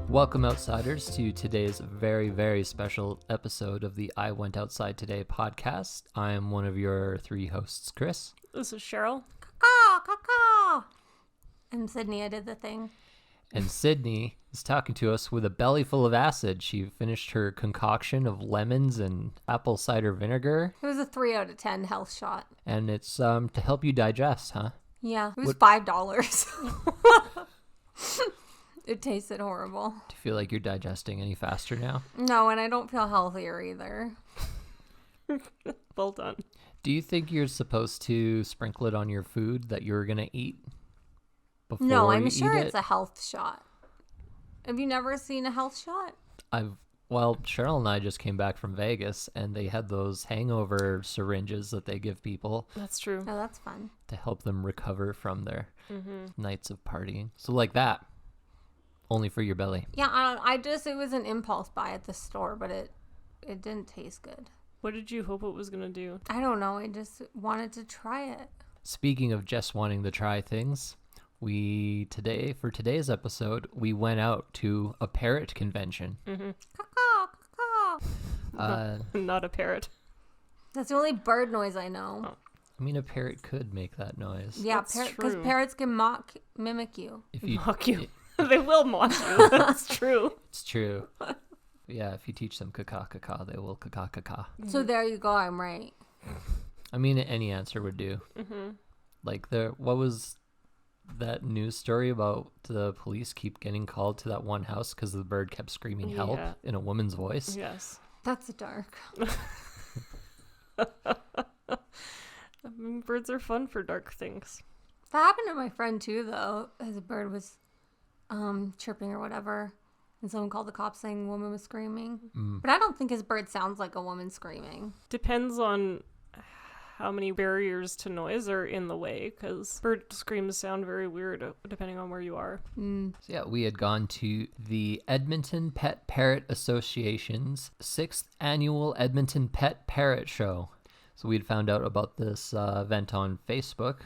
Welcome, outsiders, to today's very, very special episode of the I Went Outside Today podcast. I am one of your three hosts, Chris. This is Cheryl. Caw. And Sydney, I did the thing. And Sydney is talking to us with a belly full of acid. She finished her concoction of lemons and apple cider vinegar. It was a 3 out of 10 health shot. And it's to help you digest, huh? Yeah, it was $5. It tasted horrible. Do you feel like you're digesting any faster now? No, and I don't feel healthier either. Well done. Do you think you're supposed to sprinkle it on your food that you're going to eat before No, I'm you sure eat it's it? a health shot. Have you never seen a health shot? Well, Cheryl and I just came back from Vegas, and they had those hangover syringes that they give people That's true. Oh, that's fun. to help them recover from their nights of partying. So like that, only for your belly. Yeah, it was an impulse buy at the store, but it didn't taste good. What did you hope it was going to do? I don't know. I just wanted to try it. Speaking of just wanting to try things, for today's episode, we went out to a parrot convention. Caw. Not a parrot. That's the only bird noise I know. Oh. I mean, a parrot could make that noise. Yeah, That's because true. parrots can mimic you. If you Mock you. They will mock you. That's true. It's true. Yeah, if you teach them caca, they will caca. So there you go. I'm right. I mean, any answer would do. Like, what was that news story about the police keep getting called to that one house because the bird kept screaming help Yeah. in a woman's voice? Yes. That's dark. I mean, birds are fun for dark things. That happened to my friend too, though. As a bird was chirping or whatever, and someone called the cops saying a woman was screaming. But I don't think his bird sounds like a woman screaming. Depends on how many barriers to noise are in the way, because bird screams sound very weird depending on where you are. So yeah, we had gone to the Edmonton Pet Parrot Association's 6th annual Edmonton Pet Parrot Show. So we'd found out about this event on Facebook.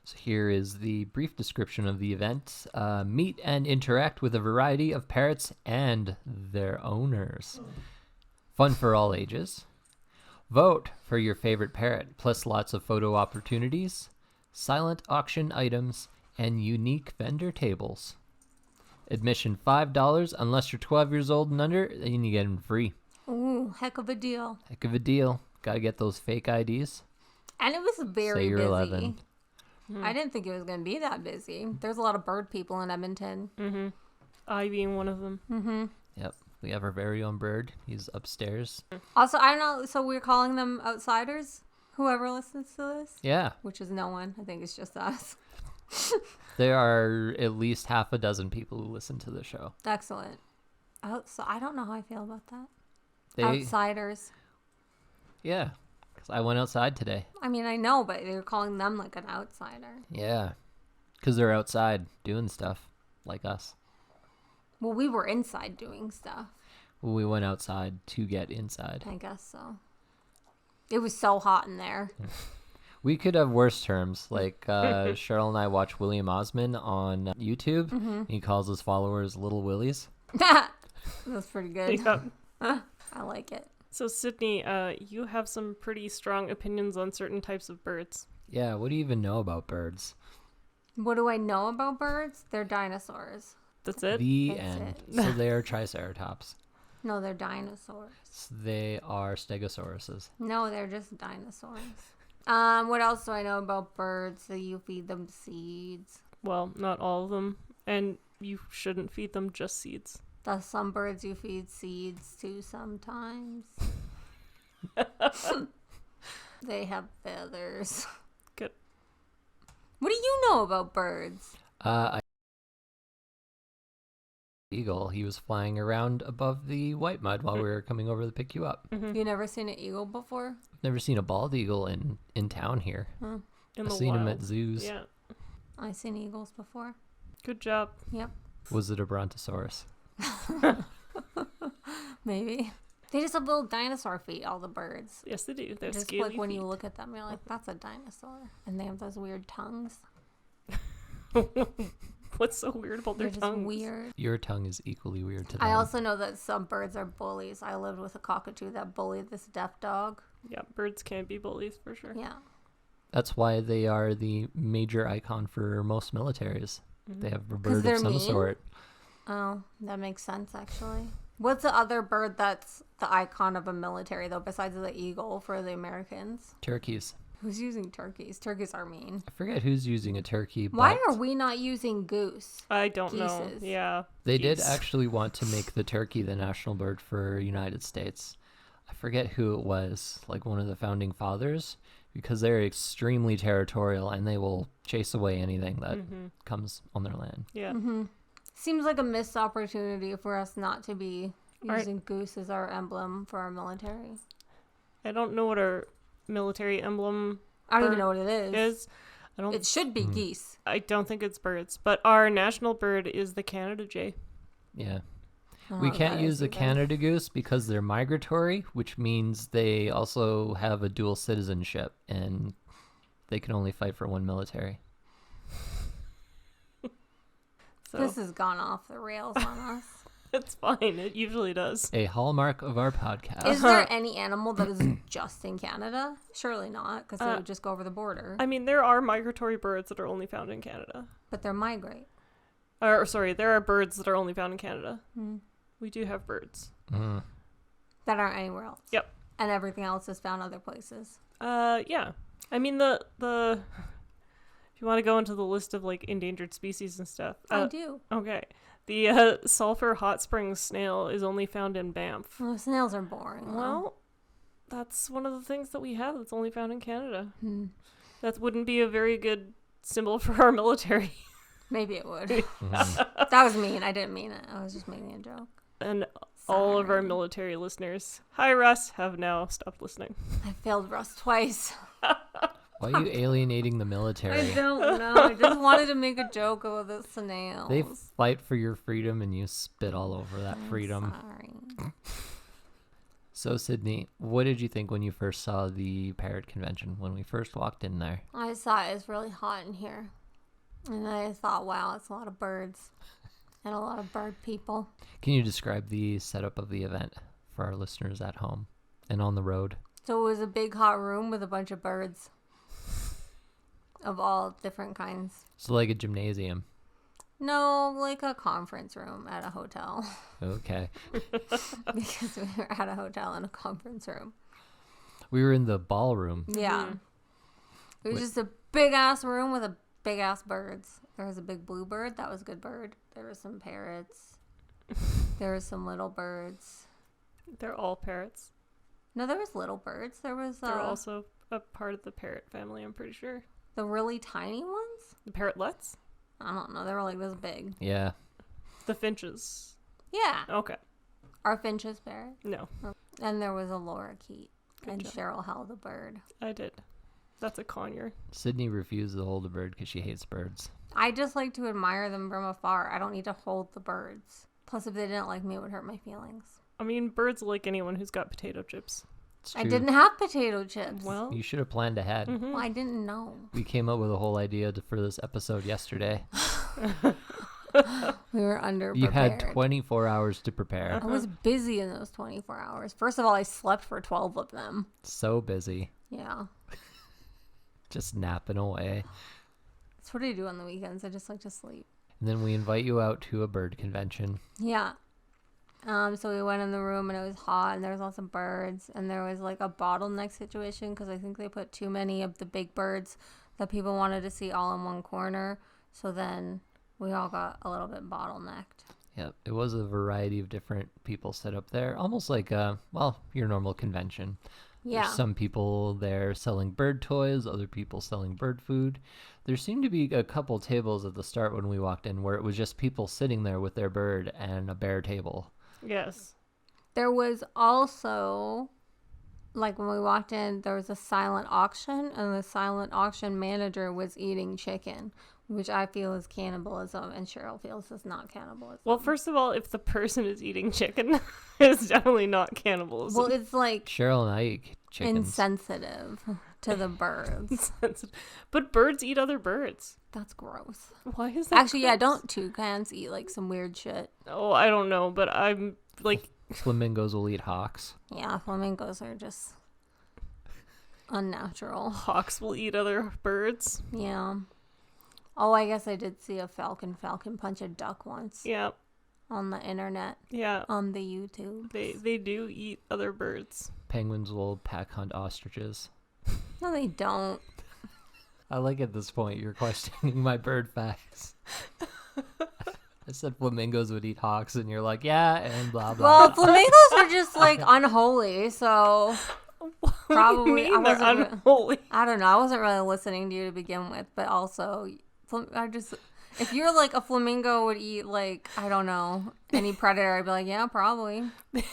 So here is the brief description of the event. Meet and interact with a variety of parrots and their owners. Fun for all ages. Vote for your favorite parrot, plus lots of photo opportunities, silent auction items, and unique vendor tables. Admission $5 unless you're 12 years old and under, then you get them free. Ooh, heck of a deal. Heck of a deal. Gotta get those fake IDs. And it was very Say you're busy. 11. I didn't think it was going to be that busy. There's a lot of bird people in Edmonton. I being one of them. Yep. We have our very own bird. He's upstairs. Also, I don't know. So we're calling them outsiders? Whoever listens to this? Yeah. Which is no one. I think it's just us. There are at least half a dozen people who listen to the show. Excellent. So I don't know how I feel about that. They, Outsiders. yeah. Because I went outside today. I mean, I know, but you're calling them like an outsider. Yeah. Because they're outside doing stuff like us. Well, we were inside doing stuff. We went outside to get inside. I guess so. It was so hot in there. We could have worse terms. Like Cheryl and I watch William Osman on YouTube. He calls his followers Little Willies. That's pretty good. Yeah. I like it. So, Sydney, you have some pretty strong opinions on certain types of birds. Yeah, what do you even know about birds? What do I know about birds? They're dinosaurs. That's it? The That's end. it. So they are triceratops. No, they're dinosaurs. They are stegosauruses. No, they're just dinosaurs. What else do I know about birds? So you feed them seeds. Well, not all of them. And you shouldn't feed them just seeds. Thus, some birds you feed seeds to sometimes. They have feathers. Good. What do you know about birds? Eagle. He was flying around above the white mud while we were coming over to pick you up. You never seen an eagle before? Never seen a bald eagle in town here. In I've the seen wild. him at zoos. Yeah. I've seen eagles before. Good job. Yep, Was it a brontosaurus? maybe. They just have little dinosaur feet, all the birds. Yes, they do. They're Just scaly like when feet. you look at them, you're like, that's a dinosaur. And they have those weird tongues. What's so weird about their They're just tongues? weird. Your tongue is equally weird to them. I also know that some birds are bullies. I lived with a cockatoo that bullied this deaf dog. Yeah, birds can be bullies for sure. Yeah. That's why they are the major icon for most militaries. They have a 'Cause bird they're of some mean? sort. Oh, that makes sense, actually. What's the other bird that's the icon of a military, though, besides the eagle for the Americans? Turkeys. Who's using turkeys? Turkeys are mean. I forget who's using a turkey. Why but are we not using goose? I don't know. Geeses. Yeah. They did geese. actually want to make the turkey the national bird for United States. I forget who it was, like one of the founding fathers, because they're extremely territorial and they will chase away anything that comes on their land. Yeah. Seems like a missed opportunity for us not to be All right. using goose as our emblem for our military. I don't know what our military emblem I don't even Bird know what it is. is. I don't. It should be geese. I don't think it's birds, but our national bird is the Canada jay. Yeah. I don't We know what can't that use is the either. Canada goose because they're migratory, which means they also have a dual citizenship and they can only fight for one military. So This has gone off the rails on us. it's fine. It usually does. A hallmark of our podcast. Is there any animal that is just in Canada? Surely not, because they would just go over the border. I mean, there are migratory birds that are only found in Canada. But they're migrate. Or sorry, there are birds that are only found in Canada. Hmm. We do have birds. Mm. That aren't anywhere else. Yep. And everything else is found other places. Yeah. I mean the if you want to go into the list of like endangered species and stuff. I do. Okay. The sulfur hot springs snail is only found in Banff. Well, snails are boring. though. Well, that's one of the things that we have that's only found in Canada. Hmm. That wouldn't be a very good symbol for our military. Maybe it would. Mhm. That was mean. I didn't mean it. I was just making a joke. And all of our Sorry. military listeners, hi Russ, have now stopped listening. I failed Russ twice. Why are you alienating the I military? don't know. I just wanted to make a joke about the snails. They fight for your freedom and you spit all over that I'm freedom. Sorry. So, Sydney, what did you think when you first saw the Parrot convention, when we first walked in there? I saw it was really hot in here. And I thought, wow, it's a lot of birds. And a lot of bird people. Can you describe the setup of the event for our listeners at home and on the road? So it was a big hot room with a bunch of birds. Of all different kinds. So, like a gymnasium. No, like a conference room at a hotel. Okay. Because we were at a hotel in a conference room. We were in the ballroom. Yeah. It was Wait. just a big ass room with a big ass birds. There was a big bluebird. That was a good bird. There were some parrots. There were some little birds. They're all parrots. No, there was little birds. There was They're also a part of the parrot family, I'm pretty sure. the really tiny ones. The parrotlets? I don't know. They were like this big. Yeah. The finches. Yeah. Okay. Our finches parrot. No, And there was a lorikeet. Good And job. Cheryl held a bird. I did. That's a conure. Sydney refused to hold a bird because she hates birds. I just like to admire them from afar. I don't need to hold the birds. Plus, if they didn't like me, it would hurt my feelings. I mean, birds like anyone who's got potato chips. It's I true. didn't have potato chips. Well, You should have planned ahead. Well, I didn't know. We came up with a whole idea for this episode yesterday. We were under You had prepared. 24 hours to prepare. I was busy in those 24 hours. First of all, I slept for 12 of them. So busy. Yeah. Just napping away. That's what I do on the weekends. I just like to sleep. And then we invite you out to a bird convention. Yeah. So we went in the room and it was hot and there was lots of birds and there was like a bottleneck situation because I think they put too many of the big birds that people wanted to see all in one corner. So then we all got a little bit bottlenecked. Yep, it was a variety of different people set up there, almost like your normal convention. Yeah. There's some people there selling bird toys, other people selling bird food. There seemed to be a couple tables at the start when we walked in where it was just people sitting there with their bird and a bare table. yes. There was also, like when we walked in, there was a silent auction and the silent auction manager was eating chicken, which I feel is cannibalism, and Cheryl feels is not cannibalism. Well, first of all, if the person is eating chicken, it's definitely not cannibalism. Well, it's like Cheryl and I eat chickens. insensitive to the birds. But birds eat other birds. That's gross. Why is that Actually, yeah, gross? don't toucans eat like some weird shit? Oh, I don't know, but I'm like... Flamingos will eat hawks. Yeah, flamingos are just unnatural. Hawks will eat other birds. Yeah. Oh, I guess I did see a falcon punch a duck once Yeah, on the internet, yeah. on the YouTube. They do eat other birds. Penguins will pack hunt ostriches. No, they don't. I like at this point you're questioning my bird facts. I said flamingos would eat hawks, and you're like, yeah, and blah blah. Well, blah. flamingos are just like unholy, so What probably do you mean I they're wasn't. unholy? I don't know. I wasn't really listening to you to begin with, but also, if you're like a flamingo would eat like I don't know any predator, I'd be like, yeah, probably.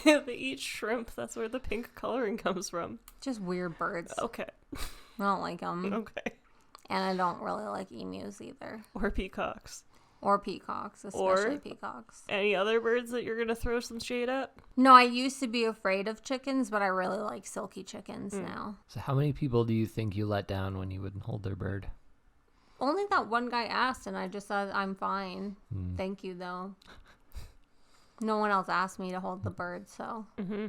They eat shrimp. That's where the pink coloring comes from. Just weird birds. Okay. I don't like them, Okay. and I don't really like emus either, Or peacocks. or peacocks, especially Or- peacocks. Any other birds that you're going to throw some shade at? No, I used to be afraid of chickens, but I really like silky chickens now. So how many people do you think you let down when you wouldn't hold their bird? Only that one guy asked, and I just said, I'm fine. Thank you, though. No one else asked me to hold the bird, so. Mm-hmm.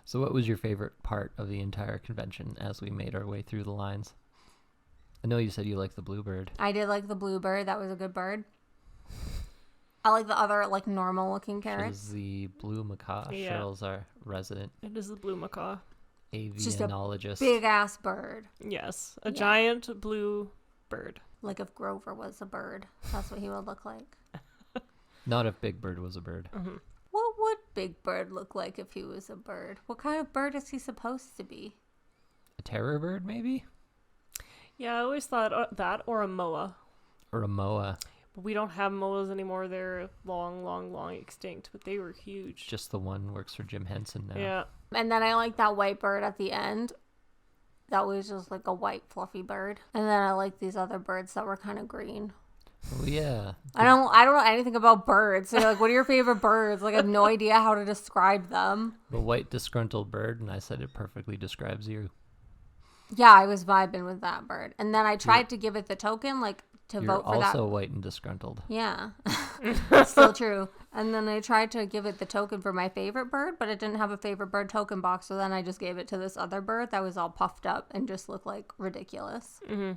So what was your favorite part of the entire convention as we made our way through the lines? I know you said you liked the bluebird. I did like the bluebird. That was a good bird. I like the other, like, normal-looking parrots. Is the blue macaw. Yeah. Cheryl's our resident It is the blue macaw. just a avianologist. Big-ass bird. Yes. A Yeah. giant blue bird. Like if Grover was a bird. That's what he would look like. Not if Big Bird was a bird. Mm-hmm. What would Big Bird look like if he was a bird? What kind of bird is he supposed to be? A terror bird, maybe? Yeah, I always thought that or a moa. Or a moa. But we don't have moas anymore. They're long extinct, but they were huge. Just the one works for Jim Henson now. Yeah. And then I like that white bird at the end. That was just like a white fluffy bird. And then I like these other birds that were kind of green. Oh, yeah. I don't know anything about birds. So you're like, what are your favorite birds? Like I have no idea how to describe them. The white disgruntled bird, and I said it perfectly describes you. Yeah, I was vibing with that bird. And then I tried to give it the token, like to You're vote for that. also white and disgruntled. Yeah, still true. And then I tried to give it the token for my favorite bird, but it didn't have a favorite bird token box. So then I just gave it to this other bird that was all puffed up and just looked like ridiculous. Mm-hmm.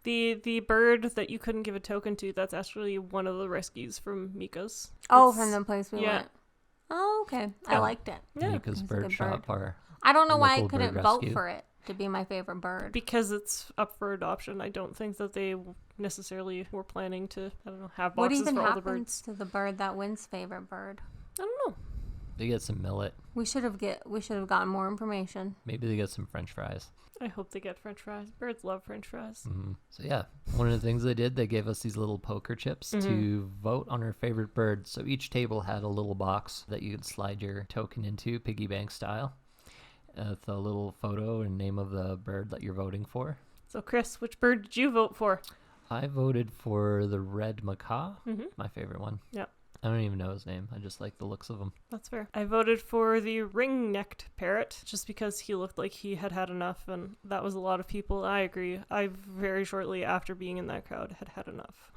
The bird that you couldn't give a token to, that's actually one of the rescues from Mika's. Oh, It's- from the place we yeah. went. Oh, okay. I Yeah. liked it. Yeah. Mika's It's a bird good shop, bird. our I don't know why I Local bird couldn't vote rescue. for it to be my favorite bird. Because it's up for adoption. I don't think that they necessarily were planning to, I don't know, have What boxes even for all the happens birds. to the bird that wins favorite bird? I don't know. They get some millet. We should have gotten more information. Maybe they get some French fries. I hope they get French fries. Birds love French fries. So yeah, one of the things they did, they gave us these little poker chips to vote on our favorite bird. So each table had a little box that you could slide your token into, piggy bank style, with a little photo and name of the bird that you're voting for. So, Chris, which bird did you vote for? I voted for the red macaw, Mm-hmm. my favorite one. Yep. I don't even know his name. I just like the looks of him. That's fair. I voted for the ring-necked parrot just because he looked like he had had enough, and that was a lot of people. I agree. I very shortly after being in that crowd had enough.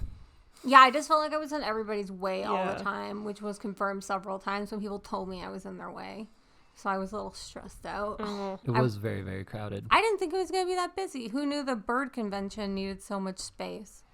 Yeah, I just felt like I was in everybody's way all Yeah. the time, which was confirmed several times when people told me I was in their way. So I was a little stressed out. It was very, very crowded. I didn't think it was going to be that busy. Who knew the bird convention needed so much space?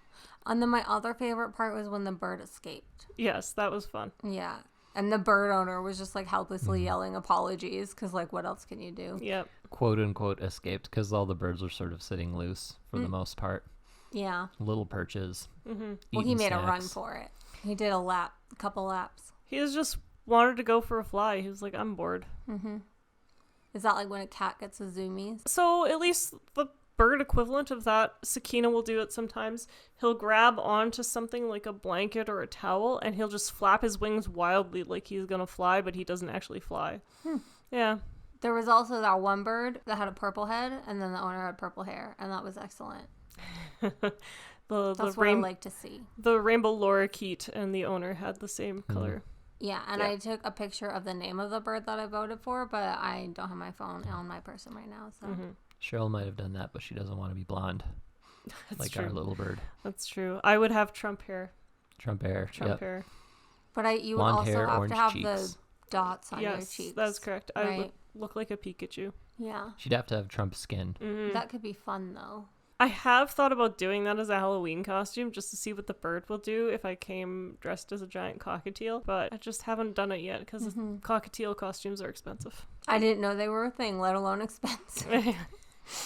And then my other favorite part was when the bird escaped. Yes, that was fun. Yeah. And the bird owner was just like helplessly yelling apologies because, like, what else can you do? Yep. Quote unquote escaped because all the birds were sort of sitting loose for the most part. Yeah. Little perches. Mm-hmm. Well, he eating made a run snacks. for it. He did a couple laps. He was just wanted to go for a fly. He was like, I'm bored. Is that like when a cat gets a zoomies? So at least the bird equivalent of that, Sakina will do it sometimes. He'll grab onto something like a blanket or a towel, and he'll just flap his wings wildly like he's gonna fly, but he doesn't actually fly. Yeah. There was also that one bird that had a purple head, and then the owner had purple hair, and that was excellent. That's what I like to see. The rainbow lorikeet and the owner had the same color. Yeah, and I took a picture of the name of the bird that I voted for, but I don't have my phone on my person right now. So Cheryl might have done that, but she doesn't want to be blonde. That's like true. our little bird. That's true. I would have Trump hair. Trump hair. Hair. But you would Blonde also hair, have orange to have cheeks. the dots on your cheeks. Yes, that's correct. I right? would look like a Pikachu. Yeah. She'd have to have Trump skin. That could be fun, though. I have thought about doing that as a Halloween costume just to see what the bird will do if I came dressed as a giant cockatiel, but I just haven't done it yet because cockatiel costumes are expensive. I didn't know they were a thing, let alone expensive.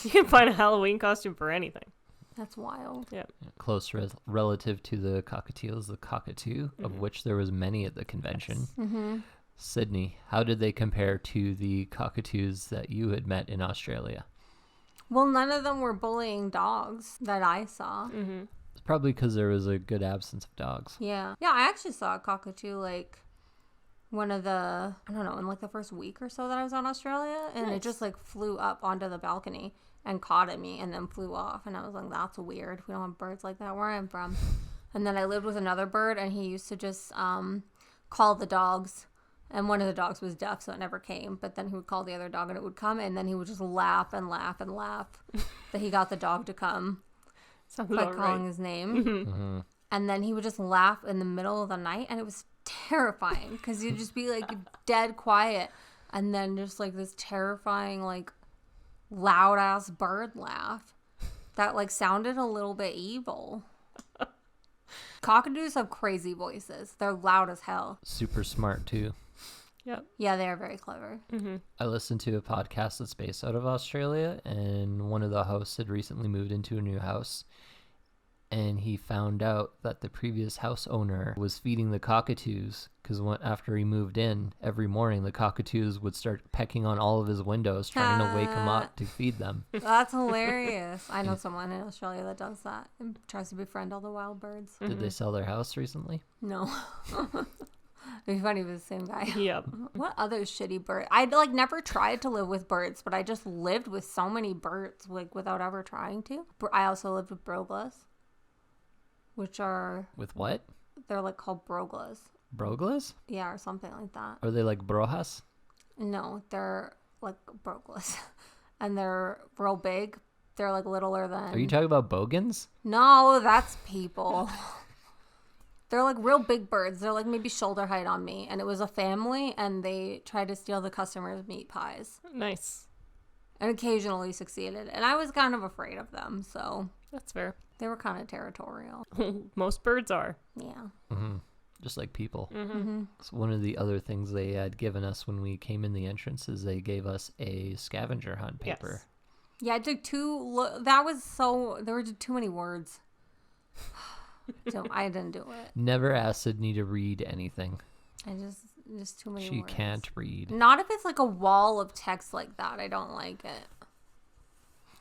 You can find a Halloween costume for anything. That's wild. Yeah. Close relative to the cockatiel is the cockatoo, of which there was many at the convention. Mm-hmm. Sydney, how did they compare to the cockatoos that you had met in Australia? Well, none of them were bullying dogs that I saw. Mm-hmm. It's probably because there was a good absence of dogs. Yeah. Yeah, I actually saw a cockatoo, like, one of the, I don't know, in, like, the first week or so that I was on Australia. And it just, like, flew up onto the balcony and caught at me and then flew off. And I was like, that's weird. We don't have birds like that where I'm from. And then I lived with another bird, and he used to just call the dogs. And one of the dogs was deaf, so it never came. But then he would call the other dog, and it would come. And then he would just laugh and laugh and laugh that he got the dog to come by calling his name. Mm-hmm. And then he would just laugh in the middle of the night. And it was terrifying because you'd just be, like, dead quiet. And then just, like, this terrifying, like, loud-ass bird laugh that, like, sounded a little bit evil. Cockatoos have crazy voices. They're loud as hell. Super smart, too. Yep. Yeah, they are very clever. Mm-hmm. I listened to a podcast that's based out of Australia, and one of the hosts had recently moved into a new house, and he found out that the previous house owner was feeding the cockatoos, because after he moved in, every morning the cockatoos would start pecking on all of his windows, trying to wake him up to feed them. That's hilarious. I know someone in Australia that does that and tries to befriend all the wild birds. Did they sell their house recently? No. It'd be funny if it was the same guy. Yep. What other shitty bird? I'd, like, never tried to live with birds, but I just lived with so many birds, like, without ever trying to. I also lived with broglas, which are... With what? They're, like, called broglas. Broglas? Yeah, or something like that. Are they like brojas? No, they're, like, broglas. And they're real big. They're, like, littler than... Are you talking about bogans? No, that's people. They're, like, real big birds. They're, like, maybe shoulder height on me. And it was a family, and they tried to steal the customers' meat pies. Nice. And occasionally succeeded. And I was kind of afraid of them, so... That's fair. They were kind of territorial. Most birds are. Yeah. Mm-hmm. Just like people. Mm-hmm. So one of the other things they had given us when we came in the entrance is they gave us a scavenger hunt paper. Yes. Yeah, I took that was so... There were too many words. So I didn't do it. Never ask Sydney to read anything. I just too many She words. can't read. Not if it's like a wall of text like that. I don't like it.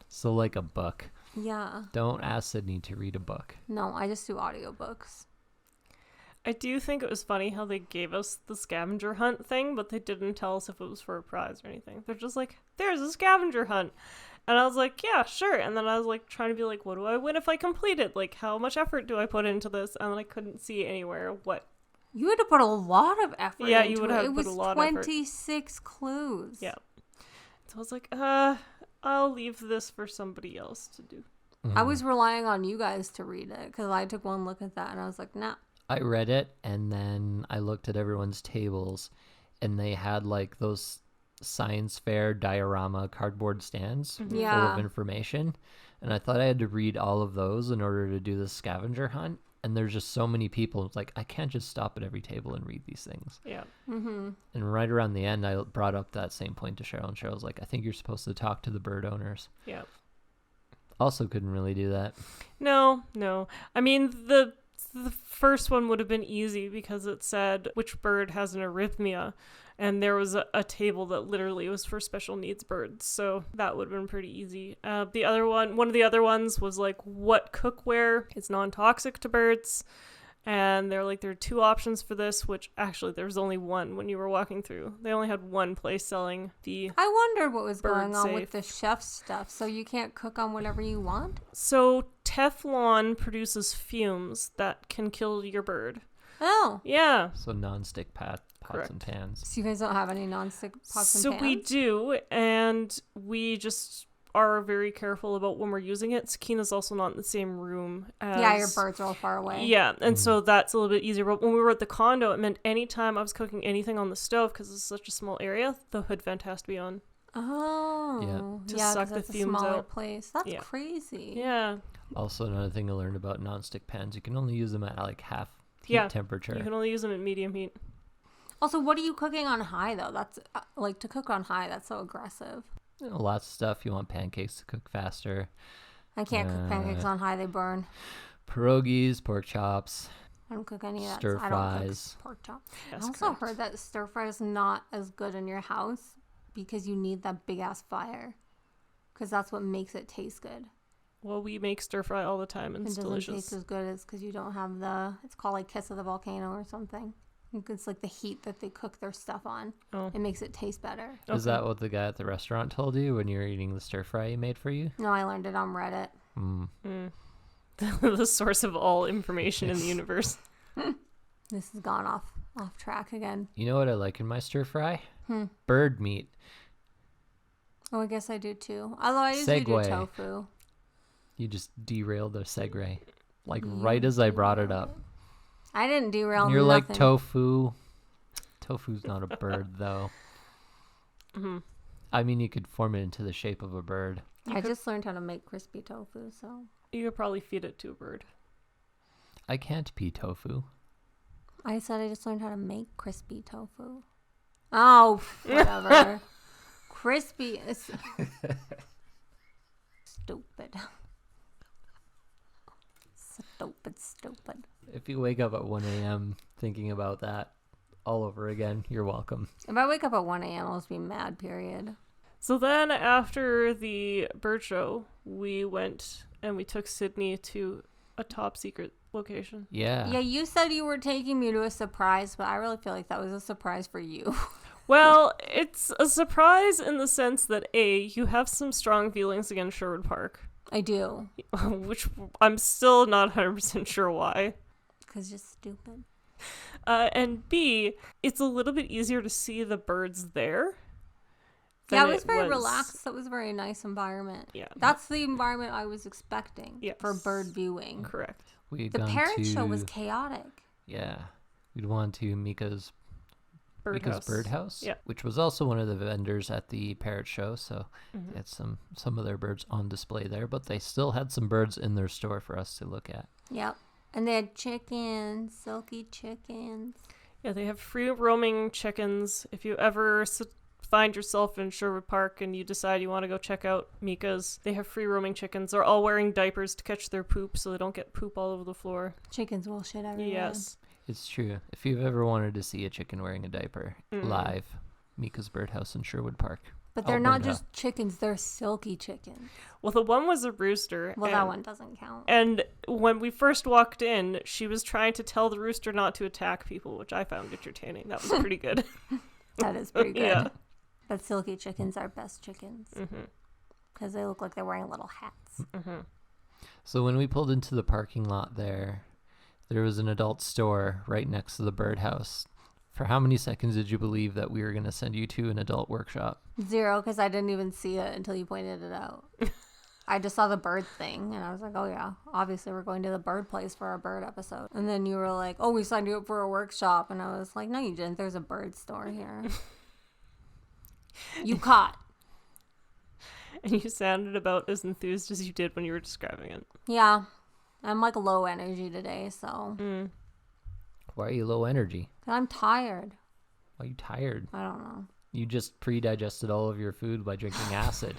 So like a book. Yeah. Don't ask Sydney to read a book. No, I just do audiobooks. I do think it was funny how they gave us the scavenger hunt thing, but they didn't tell us if it was for a prize or anything. They're just like, there's a scavenger hunt. And I was like, yeah, sure. And then I was like trying to be like, what do I win if I complete it? Like, how much effort do I put into this? And I couldn't see anywhere what. You had to put a lot of effort Yeah, into you would it. have It put was a lot of effort. 26 clues. Yeah. So I was like, I'll leave this for somebody else to do. I was relying on you guys to read it because I took one look at that and I was like, nah. I read it and then I looked at everyone's tables and they had like those science fair diorama cardboard stands full Yeah. of information. And I thought I had to read all of those in order to do the scavenger hunt. And there's just so many people. It's like, I can't just stop at every table and read these things. Yeah. Mm-hmm. And right around the end, I brought up that same point to Cheryl. And Cheryl's like, I think you're supposed to talk to the bird owners. Yeah. Also couldn't really do that. No. I mean, the first one would have been easy because it said which bird has an arrhythmia. And there was a table that literally was for special needs birds. So that would have been pretty easy. The other one of the other ones was like, what cookware is non-toxic to birds? And they're like, there are two options for this, which actually there's only one when you were walking through. They only had one place selling the... I wondered what was Bird going on safe. with the chef stuff. So you can't cook on whatever you want? So Teflon produces fumes that can kill your bird. Oh. Yeah. So non-stick pots Correct. and pans. So you guys don't have any non-stick pots and So pans? we do, and we just are very careful about when we're using it. Sakina's also not in the same room as... Yeah, your birds are all far away. Yeah, and so that's a little bit easier. But when we were at the condo, it meant anytime I was cooking anything on the stove, because it's such a small area, the hood vent has to be on. Oh. To Yeah, suck 'cause the that's a fumes smaller out. place. That's Yeah. crazy. Yeah. Also, another thing I learned about non-stick pans, you can only use them at like half heat Yeah, temperature. You can only use them at medium heat. Also, what are you cooking on high, though? That's, like, to cook on high, that's so aggressive. You know, lots of stuff. You want pancakes to cook faster. I can't cook pancakes on high, they burn. Pierogies, pork chops, I don't cook any of that. stir I don't fries. cook pork chops. That's I also correct. heard that stir fry is not as good in your house because you need that big ass fire. Because that's what makes it taste good. Well, we make stir fry all the time, and It it's doesn't delicious. taste as good as because you don't have the. It's called like Kiss of the Volcano or something. It's like the heat that they cook their stuff on. Oh. It makes it taste better. Is that what the guy at the restaurant told you when you were eating the stir fry he made for you? No, I learned it on Reddit. The source of all information in the universe. This has gone off track again. You know what I like in my stir fry? Bird meat. Oh, I guess I do too. Although I usually do Segue. tofu. You just derailed the segue. Like right as I brought it up. I didn't derail You're nothing. like tofu. Tofu's not a bird though. I mean, you could form it into the shape of a bird. I just learned how to make crispy tofu, so You could probably feed it to a bird. I can't pee tofu. I said I just learned how to make crispy tofu. Oh, whatever. Crispy is stupid. Stupid. If you wake up at 1 a.m. thinking about that all over again, you're welcome. If I wake up at 1 a.m., I'll just be mad, period. So then after the bird show, we went and we took Sydney to a top secret location. Yeah. Yeah, you said you were taking me to a surprise, but I really feel like that was a surprise for you. Well, it's a surprise in the sense that A, you have some strong feelings against Sherwood Park, I do. which I'm still not 100% sure why. Because you're stupid. And B, it's a little bit easier to see the birds there. Yeah, than it was very relaxed. It was a very nice environment. Yeah. That's the environment I was expecting for Yes. bird viewing. Correct. We'd The gone parrot show was to- chaotic. Yeah. We'd gone to Mika's birdhouse, Yeah. which was also one of the vendors at the parrot show. So they had some of their birds on display there, but they still had some birds in their store for us to look at. Yep. And they had chickens, silky chickens. Yeah, they have free roaming chickens. If you ever find yourself in Sherwood Park and you decide you want to go check out Mika's, they have free roaming chickens. They're all wearing diapers to catch their poop so they don't get poop all over the floor. Chickens will shit everywhere. Yes. It's true. If you've ever wanted to see a chicken wearing a diaper live, Mika's Birdhouse in Sherwood Park. But they're not Alberta. just chickens, they're silky chickens. Well, the one was a rooster. Well, that one doesn't count. And when we first walked in, she was trying to tell the rooster not to attack people, which I found entertaining. That was pretty good. That is pretty good. Yeah. But silky chickens are best chickens. Because they look like they're wearing little hats. So when we pulled into the parking lot there was an adult store right next to the birdhouse. For how many seconds did you believe that we were going to send you to an adult workshop? 0, because I didn't even see it until you pointed it out. I just saw the bird thing, and I was like, oh yeah, obviously we're going to the bird place for our bird episode. And then you were like, oh, we signed you up for a workshop. And I was like, no, you didn't. There's a bird store here. You caught. And you sounded about as enthused as you did when you were describing it. Yeah. I'm like low energy today, so. Why are you low energy? I'm tired. Why are you tired? I don't know. You just pre-digested all of your food by drinking acid.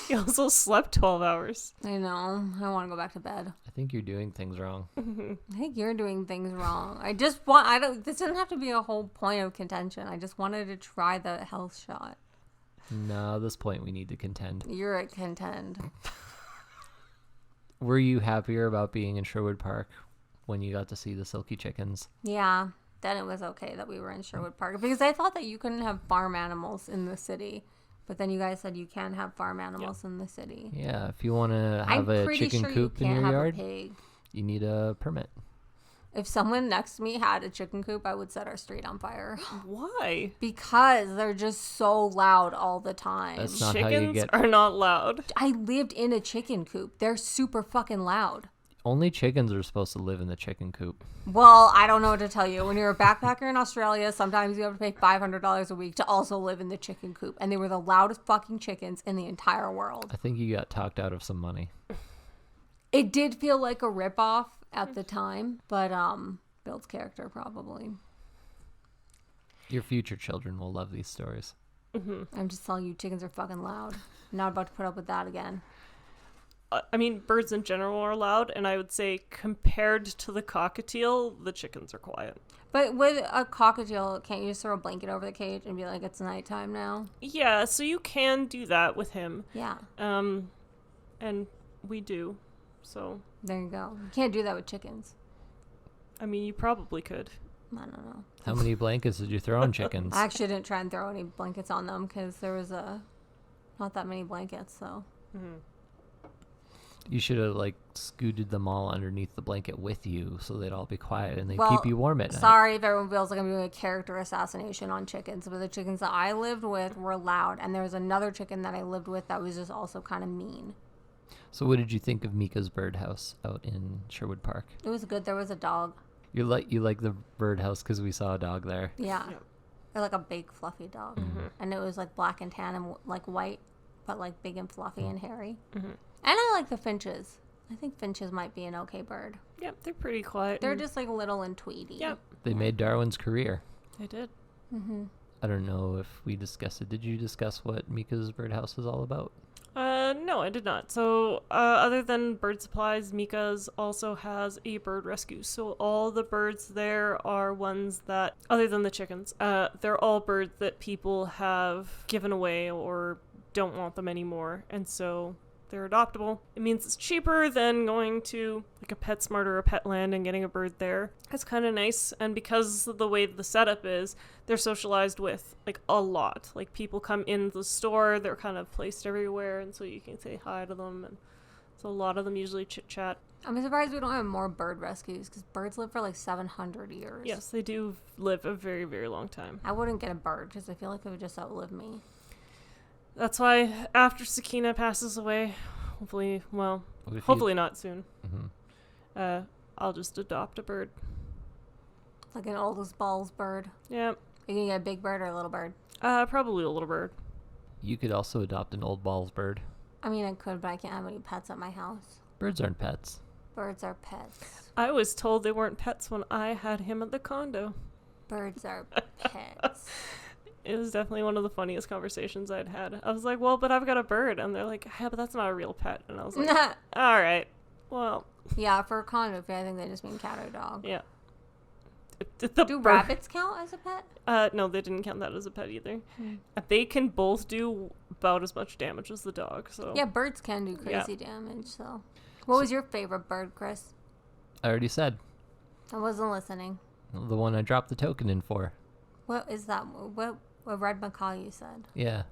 You also slept 12 hours. I know. I want to go back to bed. I think you're doing things wrong. I think you're doing things wrong. this doesn't have to be a whole point of contention. I just wanted to try the health shot. No, at this point we need to contend. You're at contend. Were you happier about being in Sherwood Park when you got to see the silky chickens? Yeah. Then it was okay that we were in Sherwood Park because I thought that you couldn't have farm animals in the city But then you guys said you can have farm animals in the city. Yeah, if you want to have I'm a pretty chicken sure coop you in can't your have yard, a pig. you need a permit. If someone next to me had a chicken coop, I would set our street on fire. Why? Because they're just so loud all the time. That's not how you Chickens get... are not loud. I lived in a chicken coop. They're super fucking loud. Only chickens are supposed to live in the chicken coop. Well, I don't know what to tell you. When you're a backpacker in Australia, sometimes you have to pay $500 a week to also live in the chicken coop. And they were the loudest fucking chickens in the entire world. I think you got talked out of some money. It did feel like a ripoff at the time, but Bill's character probably. Your future children will love these stories. I'm just telling you, chickens are fucking loud. I'm not about to put up with that again. I mean, birds in general are loud, and I would say compared to the cockatiel, the chickens are quiet. But with a cockatiel, can't you just throw a blanket over the cage and be like, it's nighttime now? Yeah, so you can do that with him. Yeah. And we do. So, There you go. You can't do that with chickens. I mean, you probably could. I don't know. How many blankets did you throw on chickens? I actually didn't try and throw any blankets on them because there was not that many blankets, so. You should have scooted them all underneath the blanket with you so they'd all be quiet and they'd Well, keep you warm at night. Sorry if everyone feels like I'm doing a character assassination on chickens, but the chickens that I lived with were loud, and there was another chicken that I lived with that was just also kind of mean. So what did you think of Mika's birdhouse out in Sherwood Park? It was good. There was a dog. You like the birdhouse because we saw a dog there. Yeah. Yep. Or like a big fluffy dog. And it was like black and tan and like white, but like big and fluffy and hairy. And I like the finches. I think finches might be an okay bird. Yep, they're pretty quiet. They're just like little and tweedy. Yep, They made Darwin's career. they did. I don't know if we discussed it. Did you discuss what Mika's birdhouse is all about? No, I did not. So, other than bird supplies, Mika's also has a bird rescue. So all the birds there are ones that, other than the chickens, they're all birds that people have given away or don't want them anymore. And so they're adoptable. It means it's cheaper than going to like a PetSmart or a Petland and getting a bird there. That's kind of nice. And because of the way the setup is, they're socialized with like a lot. Like people come in the store, they're kind of placed everywhere, and so you can say hi to them. And so a lot of them usually chit chat. I'm surprised we don't have more bird rescues because birds live for like 700 years. Yes, they do live a very, very long time. I wouldn't get a bird because I feel like it would just outlive me. That's why after Sakina passes away, hopefully not soon, I'll just adopt a bird. Like an oldest balls bird. Yeah. Are you going to get a big bird or a little bird? Probably a little bird. You could also adopt an old balls bird. I mean, I could, but I can't have any pets at my house. Birds aren't pets. Birds are pets. I was told they weren't pets when I had him at the condo. Birds are pets. It was definitely one of the funniest conversations I'd had. I was like, well, but I've got a bird. And they're like, yeah, but that's not a real pet. And I was like, all right, well. Yeah, for a condo, I think they just mean cat or dog. Yeah. Do rabbits count as a pet? No, they didn't count that as a pet either. They can both do about as much damage as the dog. So yeah, birds can do crazy damage. So, what was your favorite bird, Chris? I already said. I wasn't listening. The one I dropped the token in for. What is that? What red macaw you said? Yeah.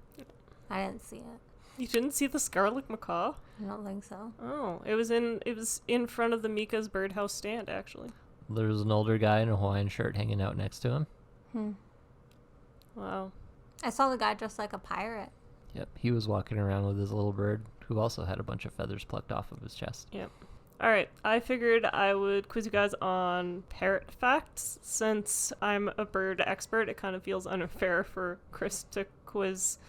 I didn't see it. You didn't see the scarlet macaw? I don't think so. Oh, it was in front of the Mika's birdhouse stand actually. There was an older guy in a Hawaiian shirt hanging out next to him. Wow. I saw the guy dressed like a pirate. Yep, he was walking around with his little bird, who also had a bunch of feathers plucked off of his chest. Yep. All right, I figured I would quiz you guys on parrot facts. Since I'm a bird expert, it kind of feels unfair for Chris to quiz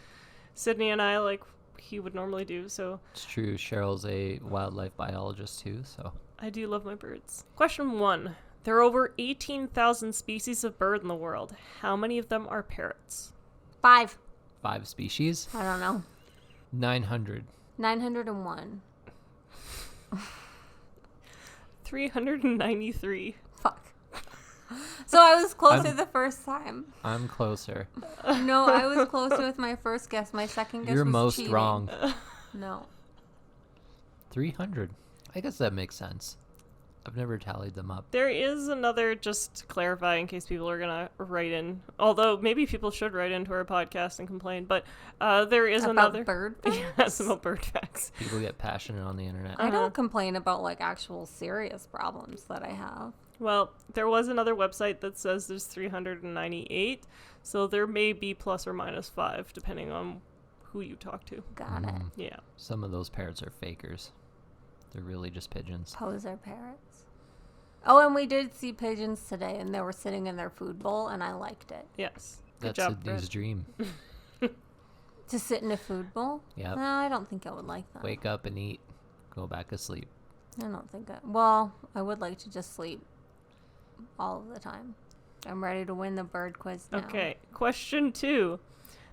Sydney and I like he would normally do. So It's true, Cheryl's a wildlife biologist too, so. I do love my birds. Question 1. There are over 18,000 species of bird in the world. How many of them are parrots? 5. 5 species? I don't know. 900. 901. 393. Fuck. So I was closer the first time. I'm closer. No, I was closer with my first guess. My second guess You're was most cheating. wrong. No. 300. I guess that makes sense. I've never tallied them up. There is another, just to clarify in case people are going to write in, although maybe people should write into our podcast and complain, but there is another. About bird facts? Yes, about bird facts. People get passionate on the internet. I don't complain about like actual serious problems that I have. Well, there was another website that says there's 398, so there may be plus or minus 5, depending on who you talk to. Got it. Yeah. Some of those parrots are fakers. They're really just pigeons. Poser parrots. Oh, and we did see pigeons today, and they were sitting in their food bowl, and I liked it. Yes. Good That's job, Sydney's Britt. dream. To sit in a food bowl? Yep. No, I don't think I would like that. Wake up and eat. Go back asleep. I don't think I... Well, I would like to just sleep all of the time. I'm ready to win the bird quiz now. Okay. Question 2.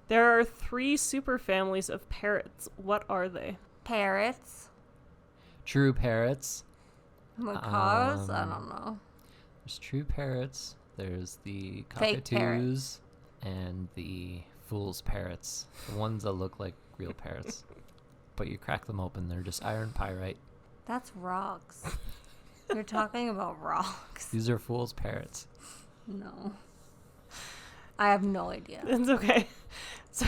There are 3 superfamilies of parrots. What are they? Parrots. True parrots. Macaws? I don't know. There's true parrots. There's the Fake parrot. cockatoos and the fool's parrots. The ones that look like real parrots. But you crack them open, they're just iron pyrite. That's rocks. You're talking about rocks. These are fool's parrots. No. I have no idea. It's okay. So,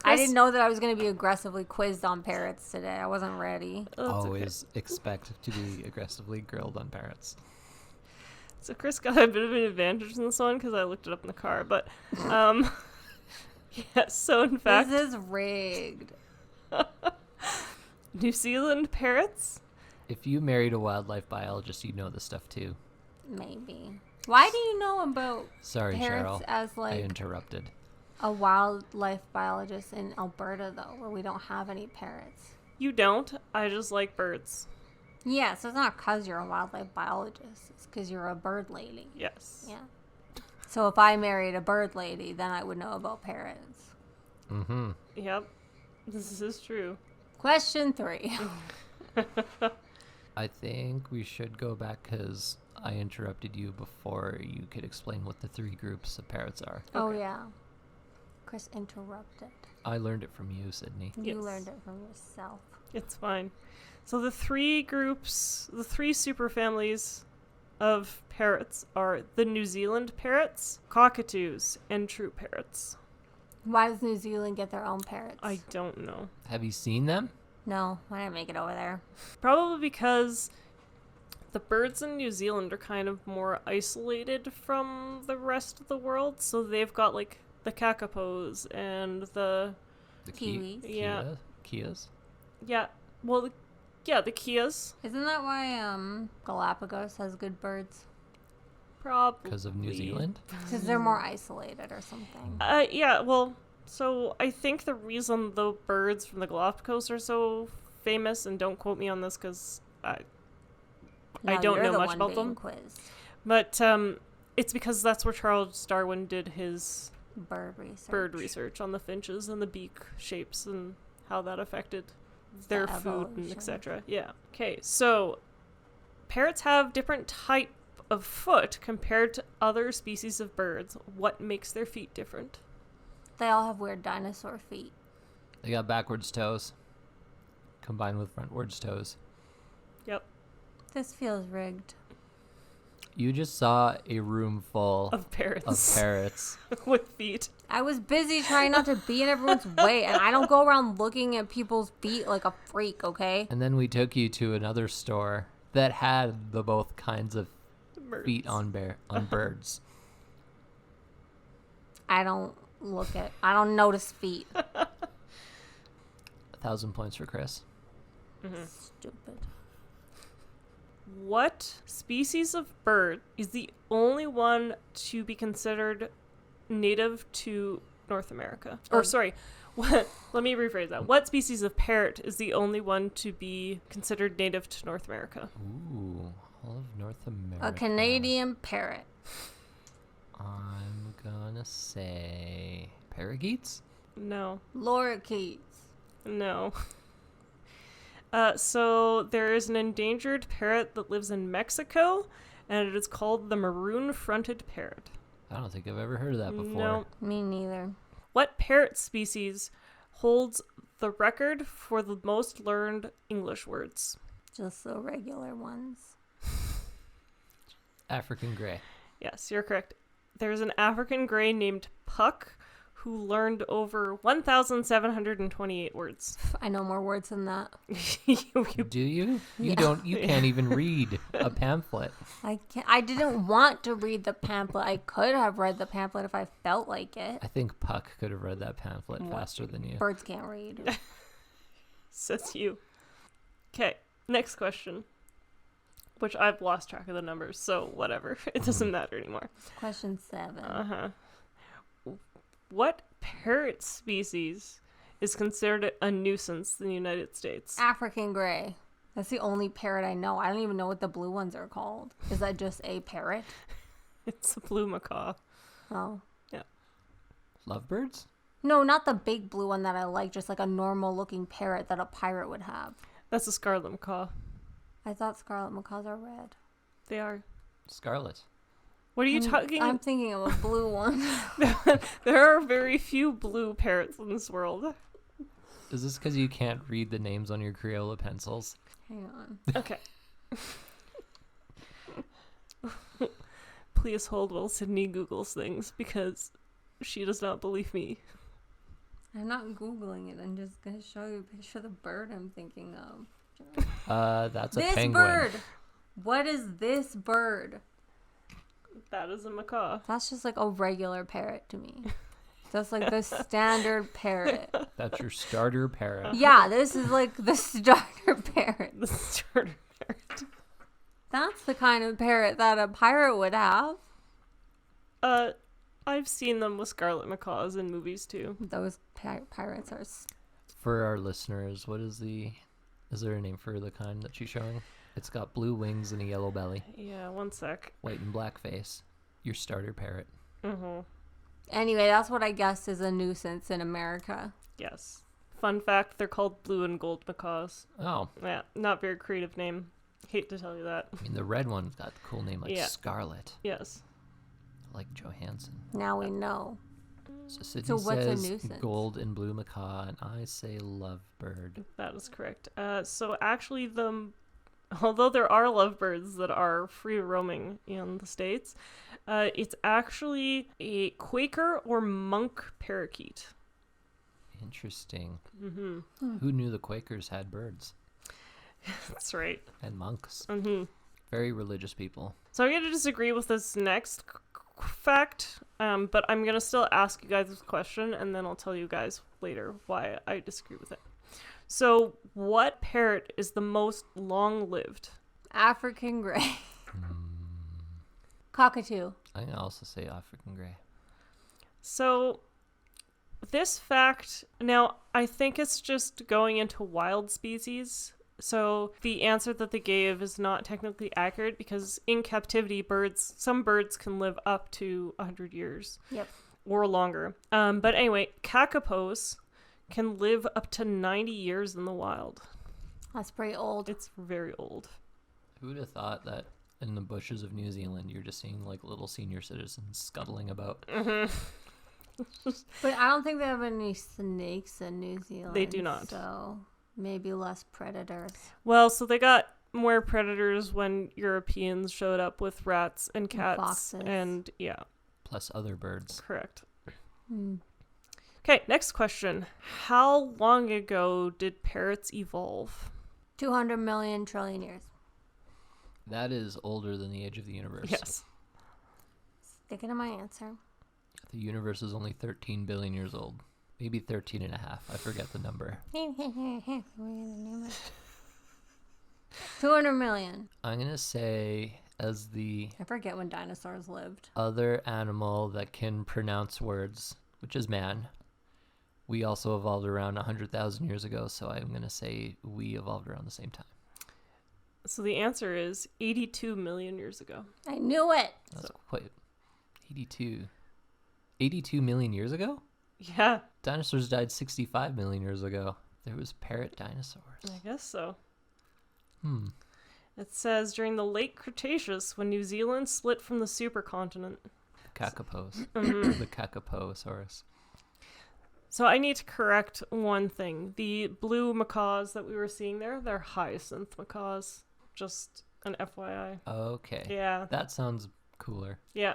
I didn't know that I was going to be aggressively quizzed on parrots today. I wasn't ready. Always expect to be aggressively grilled on parrots. So Chris got a bit of an advantage in this one because I looked it up in the car. But, yes, so in fact... This is rigged. New Zealand parrots? If you married a wildlife biologist, you'd know this stuff too. Maybe. Why do you know about Sorry, parrots Cheryl. as I like interrupted. a wildlife biologist in Alberta, though, where we don't have any parrots? You don't. I just like birds. Yeah, so it's not because you're a wildlife biologist. It's because you're a bird lady. Yes. Yeah. So if I married a bird lady, then I would know about parrots. Mm-hmm. Yep. This is true. Question 3. I think we should go back because I interrupted you before you could explain what the 3 groups of parrots are. Oh, Okay. yeah. Chris interrupted. I learned it from you, Sydney. You Yes. learned it from yourself. It's fine. So the 3 groups, the 3 superfamilies of parrots are the New Zealand parrots, cockatoos, and true parrots. Why does New Zealand get their own parrots? I don't know. Have you seen them? No, I didn't make it over there. Probably because the birds in New Zealand are kind of more isolated from the rest of the world. So they've got like the kakapos and the Kiwis. Yeah. Kias? yeah, well, the Kias Isn't that why Galapagos has good birds? probably Because of New Zealand? Because they're more isolated or something. Yeah, well, so I think the reason the birds from the Galapagos are so famous, and don't quote me on this because I Now don't you're know the much one about being them. Quizzed. But it's because that's where Charles Darwin did his Bird research. bird research on the finches and the beak shapes and how that affected their food and evolution. etc. Yeah. Okay, so parrots have different type of foot compared to other species of birds. What makes their feet different? They all have weird dinosaur feet. They got backwards toes combined with frontwards toes. Yep. This feels rigged. You just saw a room full Of parrots. of parrots. With feet. I was busy trying not to be in everyone's way, and I don't go around looking at people's feet like a freak, okay? And then we took you to another store that had the both kinds of Birds. feet on birds. I don't notice feet. 1,000 points for Chris. Stupid. What species of bird is the only one to be considered native to North America? Or sorry, let me rephrase that. What species of parrot is the only one to be considered native to North America? Ooh, all of North America. A Canadian parrot. I'm gonna say parakeets? No. Lorikeets. No. So there is an endangered parrot that lives in Mexico, and it is called the maroon-fronted parrot. I don't think I've ever heard of that before. No. Me neither. What parrot species holds the record for the most learned English words? Just the regular ones. African grey. Yes, you're correct. There's an African grey named Puck who learned over 1,728 words. I know more words than that. Do you? Yeah. You can't even read a pamphlet. I didn't want to read the pamphlet. I could have read the pamphlet if I felt like it. I think Puck could have read that pamphlet faster than you. Birds can't read. Says you. Okay, next question. Which I've lost track of the numbers, so whatever. It doesn't matter anymore. Question 7. Uh-huh. What parrot species is considered a nuisance in the United States? African gray. That's the only parrot I know. I don't even know what the blue ones are called. Is that just a parrot? It's a blue macaw. Oh. Yeah. Lovebirds? No, not the big blue one that I like. Just like a normal looking parrot that a pirate would have. That's a scarlet macaw. I thought scarlet macaws are red. They are. Scarlet. What are you talking? I'm thinking of a blue one. There are very few blue parrots in this world. Is this because you can't read the names on your Crayola pencils? Hang on. Okay. Please hold while Sydney Googles things because she does not believe me. I'm not Googling it. I'm just going to show you a picture of the bird I'm thinking of. That's a this penguin. Bird. What is this bird? That is a macaw. That's just like a regular parrot to me. That's like the standard parrot. That's your starter parrot. Yeah, this is like the starter parrot. The starter parrot. That's the kind of parrot that a pirate would have. I've seen them with scarlet macaws in movies too. Those pirates are... For our listeners, is there a name for the kind that she's showing? It's got blue wings and a yellow belly. Yeah, one sec. White and black face. Your starter parrot. Mm-hmm. Anyway, that's what I guess is a nuisance in America. Yes. Fun fact, they're called blue and gold macaws. Oh. Yeah, not very creative name. Hate to tell you that. I mean, the red one's got a cool name like Scarlet. Yes. Like Johansson. Now we know. So Sydney So what's a says nuisance? gold and blue macaw, and I say lovebird. That is correct. So actually, although there are lovebirds that are free roaming in the States, it's actually a Quaker or monk parakeet. Interesting. Mm-hmm. Who knew the Quakers had birds? That's right. And monks. Mm-hmm. Very religious people. So I'm going to disagree with this next fact, but I'm going to still ask you guys this question, and then I'll tell you guys later why I disagree with it. So, what parrot is the most long-lived? African gray. Cockatoo. I can also say African gray. So, this fact, now, I think it's just going into wild species. So, the answer that they gave is not technically accurate because in captivity, some birds can live up to 100 years. Yep. Or longer. But anyway, kakapos can live up to 90 years in the wild. That's pretty old. It's very old. Who would have thought that in the bushes of New Zealand you're just seeing like little senior citizens scuttling about? Mm-hmm. But I don't think they have any snakes in New Zealand. They do not. So maybe less predators. Well, so they got more predators when Europeans showed up with rats and cats. Foxes. And yeah. Plus other birds. Correct. Hmm. Okay, next question. How long ago did parrots evolve? 200 million trillion years. That is older than the age of the universe. Yes. Sticking to my answer. The universe is only 13 billion years old. Maybe 13 and a half. I forget the number. 200 million. I'm going to say as the I forget when dinosaurs lived. other animal that can pronounce words, which is man. We also evolved around 100,000 years ago, so I'm going to say we evolved around the same time. So the answer is 82 million years ago. I knew it. That's quite 82. 82 million years ago? Yeah, Dinosaurs died 65 million years ago. There was parrot dinosaurs. I guess so. It says during the late Cretaceous when New Zealand split from the supercontinent. Kakapos. The Kakaposaurus. So I need to correct one thing. The blue macaws that we were seeing there, they're hyacinth macaws. Just An FYI. Okay. Yeah. That sounds cooler. Yeah.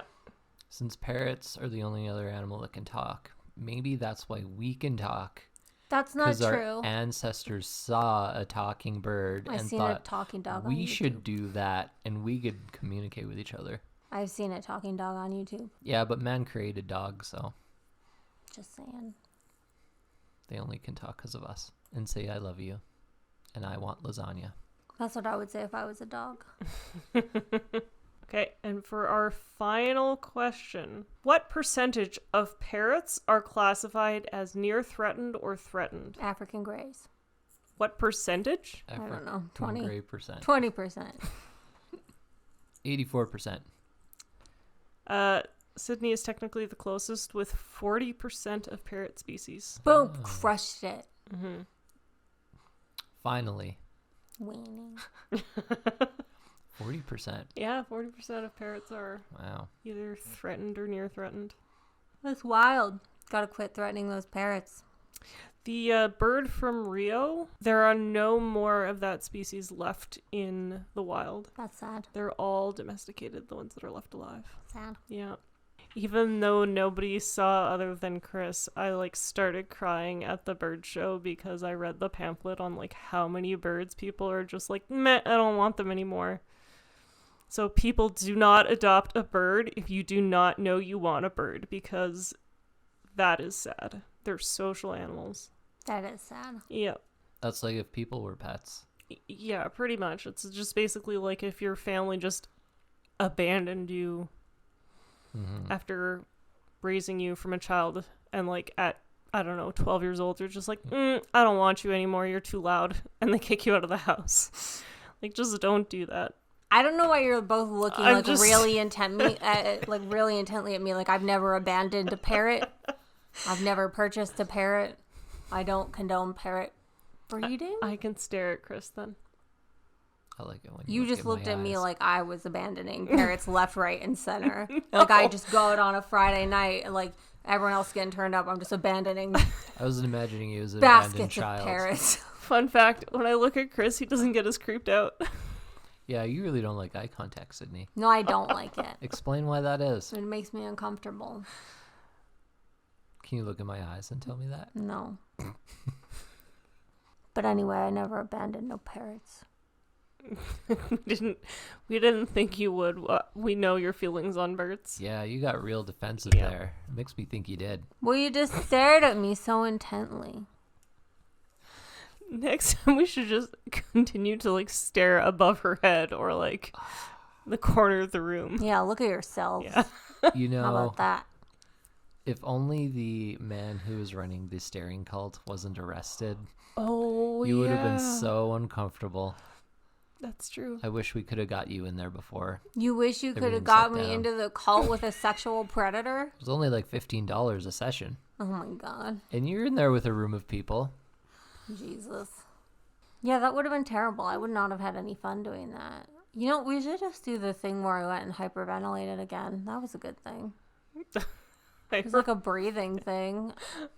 Since parrots are the only other animal that can talk, maybe that's why we can talk. That's not Because true. our ancestors saw a talking bird I've and seen a thought talking dog on we YouTube. should do that and we could communicate with each other. I've seen a talking dog on YouTube. Yeah, but man created dogs, so Just saying. they only can talk because of us and say I love you and I want lasagna. That's what I would say if I was a dog. Okay, and for our final question, what percentage of parrots are classified as near threatened or threatened? African greys. What percentage? I don't know. 20. 20%. 20%. 84%. Sydney is technically the closest with 40% of parrot species. Boom. Oh. Crushed it. Mm-hmm. Finally. Weaning. 40%. Yeah, 40% of parrots are Wow. either threatened or near threatened. That's wild. Gotta quit threatening those parrots. The bird from Rio, there are no more of that species left in the wild. That's sad. They're all domesticated, the ones that are left alive. Sad. Yeah. Even though nobody saw other than Chris, I started crying at the bird show because I read the pamphlet on how many birds people are just meh, I don't want them anymore. So people do not adopt a bird if you do not know you want a bird, because that is sad. They're social animals. That is sad. Yeah. That's like if people were pets. Yeah, pretty much. It's just basically like if your family just abandoned you Mm-hmm. after raising you from a child and at, I don't know, 12 years old, you're just like, I don't want you anymore. You're too loud. And they kick you out of the house. Just don't do that. I don't know why you're both looking really intently at me. I've never abandoned a parrot. I've never purchased a parrot. I don't condone parrot breeding. I can stare at Chris then. I like it when You look just in looked my at me eyes. like I was abandoning parrots left, right, and center. I just go out on a Friday night, everyone else getting turned up. I'm just abandoning I wasn't imagining you as an abandoned baskets of child. parrots. Fun fact, when I look at Chris, he doesn't get as creeped out. Yeah, you really don't like eye contact, Sydney. No, I don't like it. Explain why that is. It makes me uncomfortable. Can you look in my eyes and tell me that? No. But anyway, I never abandoned no parrots. We didn't think you would. We know your feelings on birds. Yeah, you got real defensive Yeah. there. It makes me think you did. Well, you just stared at me so intently. Next time we should just continue to stare above her head or the corner of the room. Yeah, look at yourselves. Yeah. You How know, about that? if only the man who was running the staring cult wasn't arrested, Oh, you would have been so uncomfortable. That's true. I wish we could have got you in there before. You wish you could have Everything got sat me down. into the cult with a sexual predator? It was only like $15 a session. Oh my god. And you're in there with a room of people. Jesus. Yeah, that would have been terrible. I would not have had any fun doing that. You know, we should just do the thing where I went and hyperventilated again. That was a good thing. It was like a breathing thing.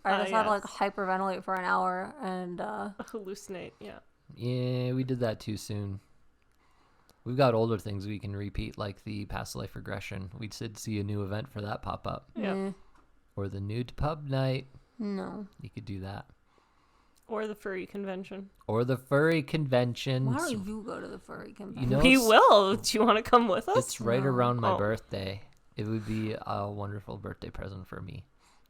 I just had to yes. hyperventilate for an hour and Hallucinate, yeah. Yeah, we did that too soon. We've got older things we can repeat, like the past life regression. We did see a new event for that pop up. Yeah. Or the nude pub night. No. You could do that. Or the furry convention. Or the furry convention. Why don't you go to the furry convention? You know, We it's- will. Do you want to come with us? It's right No. around my Oh. birthday. It would be a wonderful birthday present for me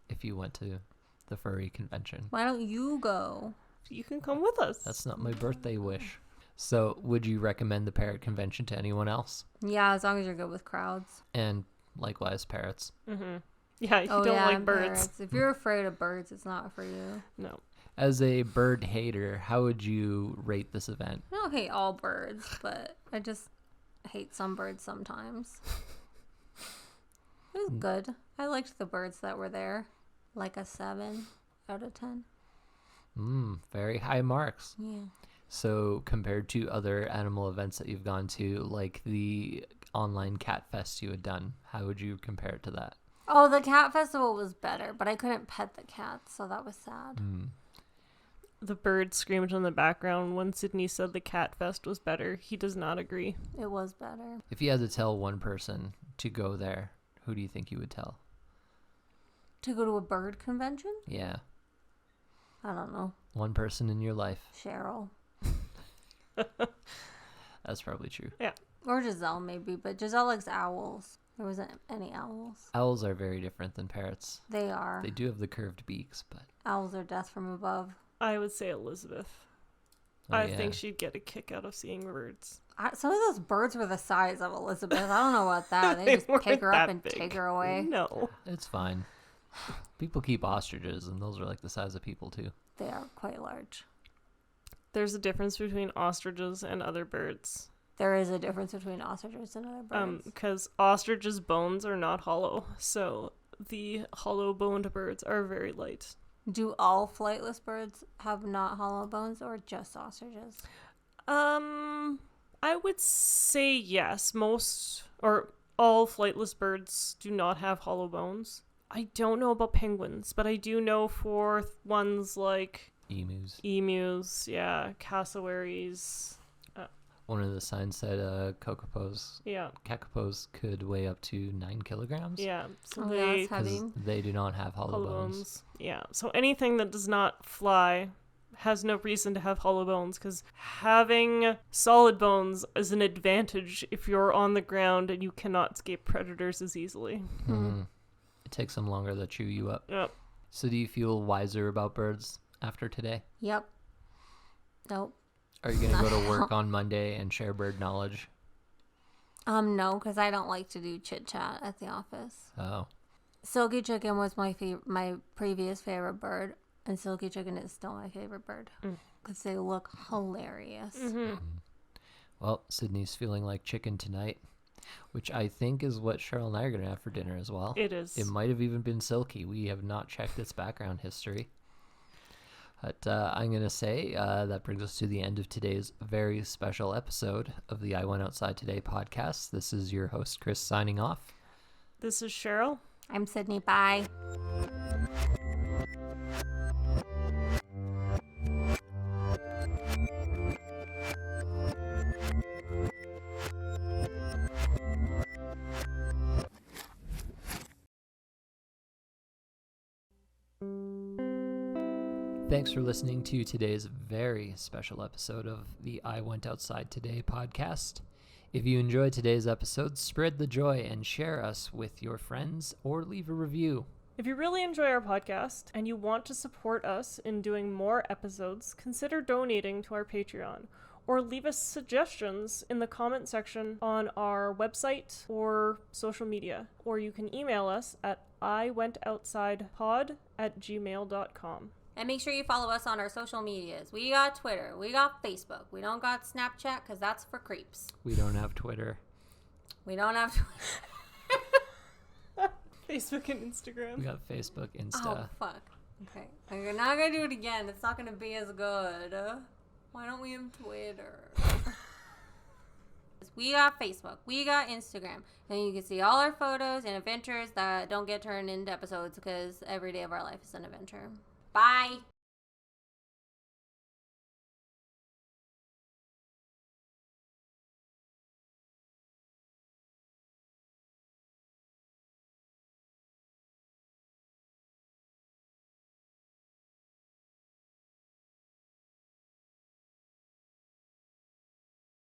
if you went to the furry convention. Why don't you go? You can come with us. That's not my birthday wish. So, would you recommend the parrot convention to anyone else? Yeah, as long as you're good with crowds. And likewise, parrots. Mm-hmm. Yeah, you Oh, don't yeah, like and birds. parrots. If you're afraid of birds, it's not for you. No. As a bird hater, how would you rate this event? I don't hate all birds, but I just hate some birds sometimes. It was good. I liked the birds that were there. Like a 7 out of 10. Very high marks. Yeah. So, compared to other animal events that you've gone to, like the online cat fest you had done, how would you compare it to that? Oh, the cat festival was better, but I couldn't pet the cats, so that was sad. The bird screamed in the background when Sydney said the cat fest was better. He does not agree. It was better. If you had to tell one person to go there, who do you think you would tell? To go to a bird convention? Yeah. I don't know. One person in your life. Cheryl. That's probably true. Yeah. Or Giselle, maybe. But Giselle likes owls. There wasn't any owls. Owls are very different than parrots. They are. They do have the curved beaks, but... Owls are death from above. I would say Elizabeth. Oh, I yeah. think she'd get a kick out of seeing birds. Some of those birds were the size of Elizabeth. I don't know about that. They just weren't pick her up that and big. take her away. No. It's fine. People keep ostriches, and those are like the size of people, too. They are quite large. There's a difference between ostriches and other birds. There is a difference between ostriches and other birds. Because ostriches' bones are not hollow, so the hollow-boned birds are very light. Do all flightless birds have not hollow bones, or just ostriches? I would say yes. Most or all flightless birds do not have hollow bones. I don't know about penguins, but I do know for ones like Emus. yeah, cassowaries. One of the signs said kakapos could weigh up to 9 kilograms. Yeah, so that's heavy. They do not have hollow bones. Yeah, so anything that does not fly has no reason to have hollow bones, because having solid bones is an advantage if you're on the ground and you cannot escape predators as easily. Mm. It takes them longer to chew you up. Yep. So do you feel wiser about birds after today? Yep. Nope. Are you going to go to work on Monday and share bird knowledge? No, because I don't like to do chit-chat at the office. Oh. Silky chicken was my previous favorite bird, and silky chicken is still my favorite bird because they look hilarious. Mm-hmm. Well, Sydney's feeling like chicken tonight, which I think is what Cheryl and I are going to have for dinner as well. It is. It might have even been silky. We have not checked its background history. But I'm going to say that brings us to the end of today's very special episode of the I Went Outside Today podcast. This is your host, Chris, signing off. This is Cheryl. I'm Sydney. Bye. Thanks for listening to today's very special episode of the I Went Outside Today podcast. If you enjoyed today's episode, spread the joy and share us with your friends or leave a review. If you really enjoy our podcast and you want to support us in doing more episodes, consider donating to our Patreon, or leave us suggestions in the comment section on our website or social media. Or you can email us at iwentoutsidepod@gmail.com. And make sure you follow us on our social medias. We got Twitter. We got Facebook. We don't got Snapchat because that's for creeps. We don't have Twitter. We don't have Facebook and Instagram. We got Facebook, Insta. Oh, fuck. Okay. We're not going to do it again. It's not going to be as good. Why don't we have Twitter? We got Facebook. We got Instagram. And you can see all our photos and adventures that don't get turned into episodes because every day of our life is an adventure. Bye.